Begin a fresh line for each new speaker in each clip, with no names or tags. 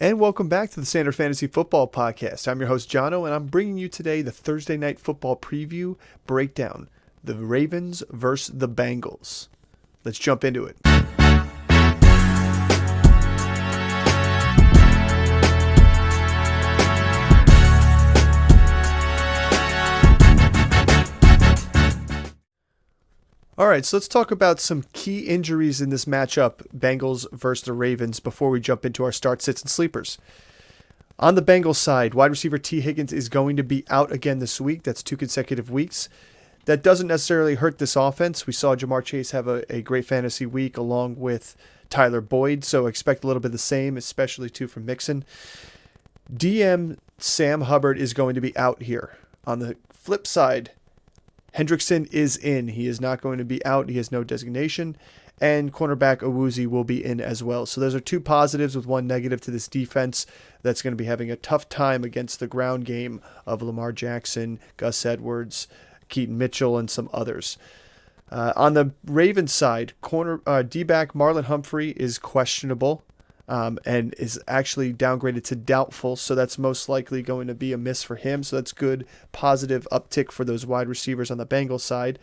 And welcome back to the Standard Fantasy Football Podcast. I'm your host, Jono, and I'm bringing you today the Thursday Night Football Preview breakdown. The Ravens versus the Bengals. Let's jump into it. All right, so let's talk about some key injuries in this matchup, Bengals versus the Ravens, before we jump into our start, sits, and sleepers. On the Bengals side, wide receiver T. Higgins is going to be out again this week. That's 2 consecutive weeks. That doesn't necessarily hurt this offense. We saw Jamar Chase have a great fantasy week along with Tyler Boyd, so expect a little bit of the same, especially too from Mixon. DM Sam Hubbard is going to be out here. On the flip side, Hendrickson is in. He is not going to be out. He has no designation. And cornerback Awuzie will be in as well. So those are two positives with one negative to this defense that's going to be having a tough time against the ground game of Lamar Jackson, Gus Edwards, Keaton Mitchell, and some others. On the Ravens side, D-back Marlon Humphrey is questionable and is actually downgraded to doubtful, so that's most likely going to be a miss for him. So that's good, positive uptick for those wide receivers on the Bengals side.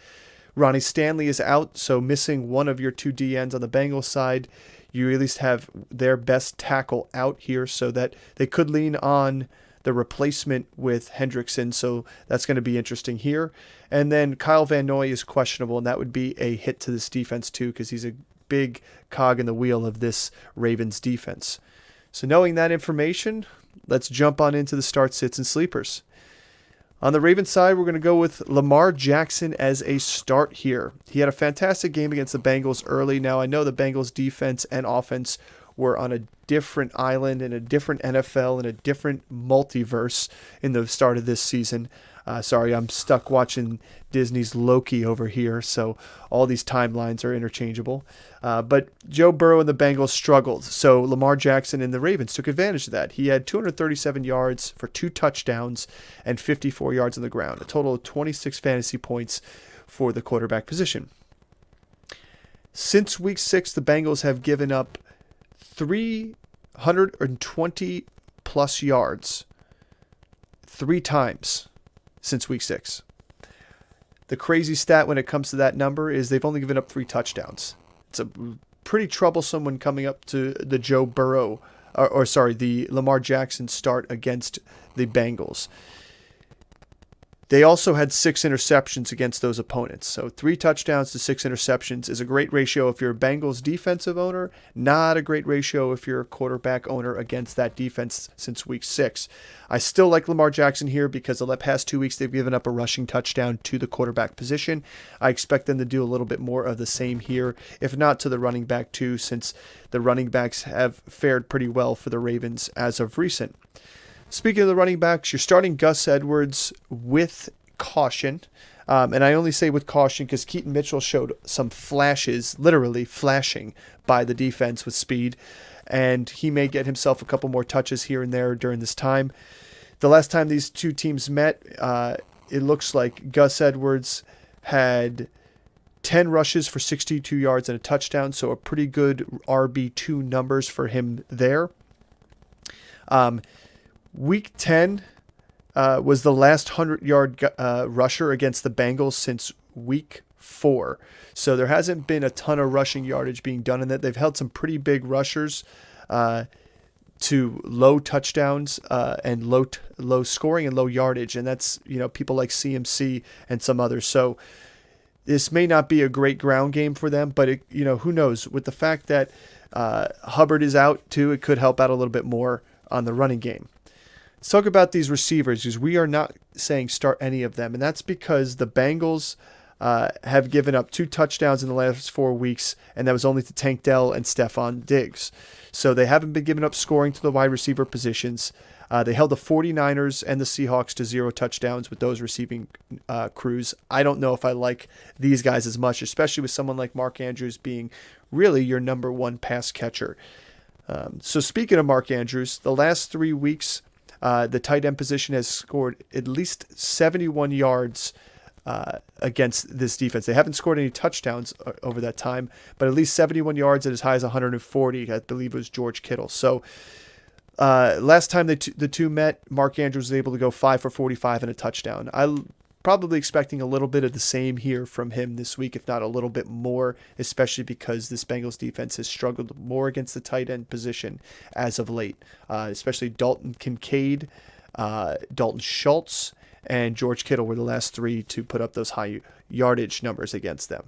Ronnie Stanley is out, so missing one of your two DNs on the Bengals side. You at least have their best tackle out here, so that they could lean on the replacement with Hendrickson, so that's going to be interesting here. And then Kyle Van Noy is questionable, and that would be a hit to this defense too, because he's a big cog in the wheel of this Ravens defense. So knowing that information, let's jump on into the start, sits, and sleepers. On the Ravens side, we're going to go with Lamar Jackson as a start here. He had a fantastic game against the Bengals early. Now, I know the Bengals defense and offense were on a different island in a different NFL in a different multiverse in the start of this season. Sorry, I'm stuck watching Disney's Loki over here, so all these timelines are interchangeable. But Joe Burrow and the Bengals struggled, so Lamar Jackson and the Ravens took advantage of that. He had 237 yards for 2 touchdowns and 54 yards on the ground, a total of 26 fantasy points for the quarterback position. Since week 6, the Bengals have given up 320 plus yards 3 times since week 6. The crazy stat when it comes to that number is they've only given up 3 touchdowns. It's a pretty troublesome one coming up to the Joe Burrow, the Lamar Jackson start against the Bengals. They also had 6 interceptions against those opponents. So 3 touchdowns to 6 interceptions is a great ratio if you're a Bengals defensive owner, not a great ratio if you're a quarterback owner against that defense since week 6. I still like Lamar Jackson here because the past 2 weeks they've given up a rushing touchdown to the quarterback position. I expect them to do a little bit more of the same here, if not to the running back too, since the running backs have fared pretty well for the Ravens as of recent. Speaking of the running backs, you're starting Gus Edwards with caution. And I only say with caution because Keaton Mitchell showed some flashes, literally flashing by the defense with speed. And he may get himself a couple more touches here and there during this time. The last time these two teams met, it looks like Gus Edwards had 10 rushes for 62 yards and a touchdown. So a pretty good RB2 numbers for him there. Week 10 was the last 100-yard rusher against the Bengals since week 4. So there hasn't been a ton of rushing yardage being done in that. They've held some pretty big rushers to low touchdowns and low scoring and low yardage. And that's, people like CMC and some others. So this may not be a great ground game for them, but who knows? With the fact that Hubbard is out too, it could help out a little bit more on the running game. Let's talk about these receivers because we are not saying start any of them. And that's because the Bengals have given up 2 touchdowns in the last 4 weeks, and that was only to Tank Dell and Stephon Diggs. So they haven't been giving up scoring to the wide receiver positions. They held the 49ers and the Seahawks to 0 touchdowns with those receiving crews. I don't know if I like these guys as much, especially with someone like Mark Andrews being really your number 1 pass catcher. So speaking of Mark Andrews, the last 3 weeks, the tight end position has scored at least 71 yards against this defense. They haven't scored any touchdowns over that time, but at least 71 yards at as high as 140, I believe it was George Kittle. So Last time the two met, Mark Andrews was able to go 5 for 45 and a touchdown. I'm probably expecting a little bit of the same here from him this week, if not a little bit more, especially because this Bengals defense has struggled more against the tight end position as of late, especially Dalton Kincaid, Dalton Schultz, and George Kittle were the last three to put up those high yardage numbers against them.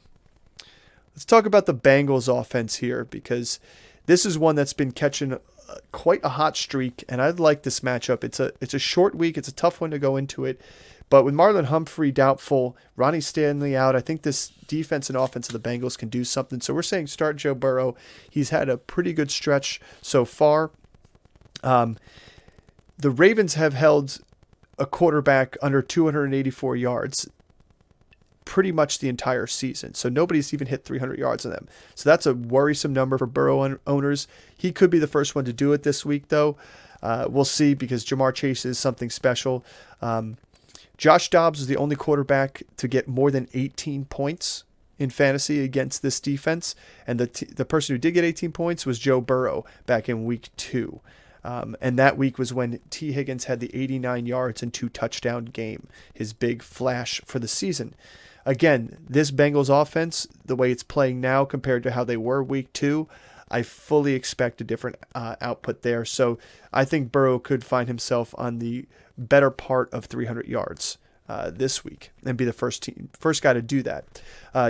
Let's talk about the Bengals offense here, because this is one that's been catching quite a hot streak, and I like this matchup. It's a short week. It's a tough one to go into it. But with Marlon Humphrey doubtful, Ronnie Stanley out, I think this defense and offense of the Bengals can do something. So we're saying start Joe Burrow. He's had a pretty good stretch so far. The Ravens have held a quarterback under 284 yards pretty much the entire season. So nobody's even hit 300 yards on them. So that's a worrisome number for Burrow owners. He could be the first one to do it this week, though. We'll see, because Jamar Chase is something special. Josh Dobbs was the only quarterback to get more than 18 points in fantasy against this defense. And the person who did get 18 points was Joe Burrow back in week 2. And that week was when T. Higgins had the 89 yards and 2 touchdown game, his big flash for the season. Again, this Bengals offense, the way it's playing now compared to how they were week 2, I fully expect a different output there. So I think Burrow could find himself on the better part of 300 yards this week and be the first guy to do that.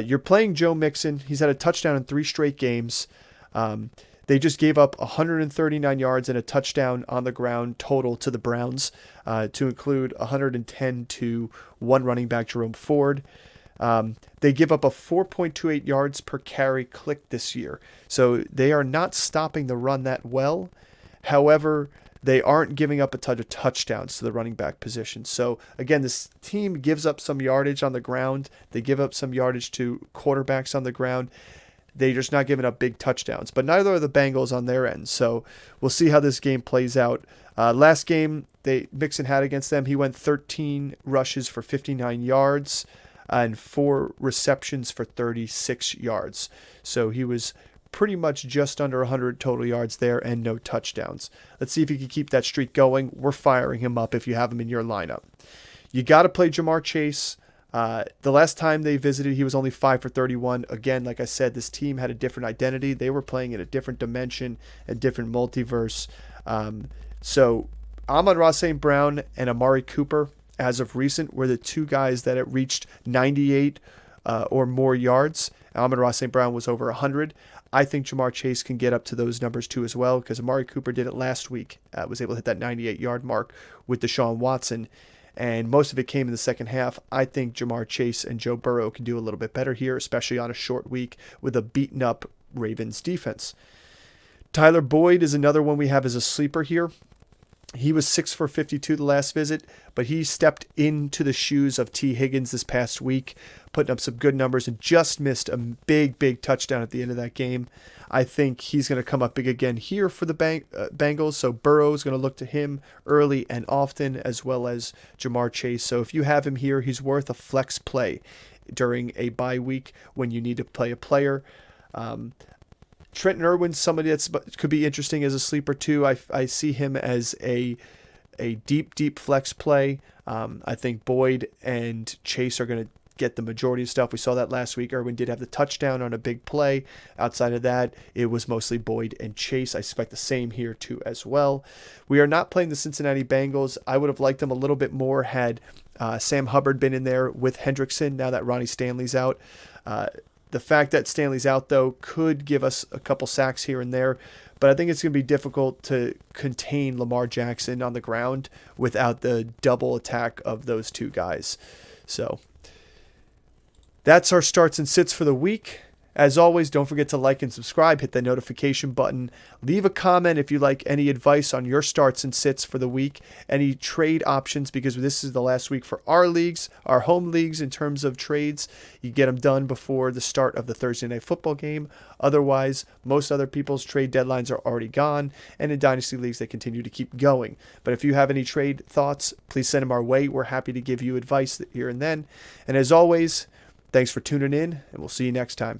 You're playing Joe Mixon. He's had a touchdown in 3 straight games. They just gave up 139 yards and a touchdown on the ground total to the Browns, to include 110 to one running back, Jerome Ford. They give up a 4.28 yards per carry click this year. So they are not stopping the run that well. However, they aren't giving up a ton of touchdowns to the running back position. So again, this team gives up some yardage on the ground. They give up some yardage to quarterbacks on the ground. They're just not giving up big touchdowns. But neither are the Bengals on their end. So we'll see how this game plays out. Last game Mixon had against them, he went 13 rushes for 59 yards. And 4 receptions for 36 yards. So he was pretty much just under 100 total yards there and no touchdowns. Let's see if he can keep that streak going. We're firing him up if you have him in your lineup. You got to play Jamar Chase. The last time they visited, he was only 5 for 31. Again, like I said, this team had a different identity. They were playing in a different dimension, a different multiverse. So Amon-Ra St. Brown and Amari Cooper, as of recent, were the 2 guys that had reached 98 or more yards. Amon-Ra St. Brown was over 100. I think Jamar Chase can get up to those numbers too as well, because Amari Cooper did it last week. Was able to hit that 98-yard mark with Deshaun Watson, and most of it came in the second half. I think Jamar Chase and Joe Burrow can do a little bit better here, especially on a short week with a beaten-up Ravens defense. Tyler Boyd is another one we have as a sleeper here. He was 6 for 52 the last visit, but he stepped into the shoes of T. Higgins this past week, putting up some good numbers and just missed a big touchdown at the end of that game. I think he's going to come up big again here for the Bengals, so Burrow is going to look to him early and often, as well as Jamar Chase. So if you have him here, he's worth a flex play during a bye week when you need to play a player. Trenton Irwin's somebody that could be interesting as a sleeper too. I see him as a deep flex play. I think Boyd and Chase are going to get the majority of stuff. We saw that last week. Irwin did have the touchdown on a big play. Outside of that, it was mostly Boyd and Chase. I expect the same here too as well. We are not playing the Cincinnati Bengals. I would have liked them a little bit more had Sam Hubbard been in there with Hendrickson now that Ronnie Stanley's out. The fact that Stanley's out, though, could give us a couple sacks here and there, but I think it's going to be difficult to contain Lamar Jackson on the ground without the double attack of those 2 guys. So that's our starts and sits for the week. As always, don't forget to like and subscribe, hit the notification button, leave a comment if you like any advice on your starts and sits for the week, any trade options, because this is the last week for our leagues, our home leagues in terms of trades. You get them done before the start of the Thursday Night Football game. Otherwise, most other people's trade deadlines are already gone, and in Dynasty leagues, they continue to keep going. But if you have any trade thoughts, please send them our way. We're happy to give you advice here and then. And as always, thanks for tuning in, and we'll see you next time.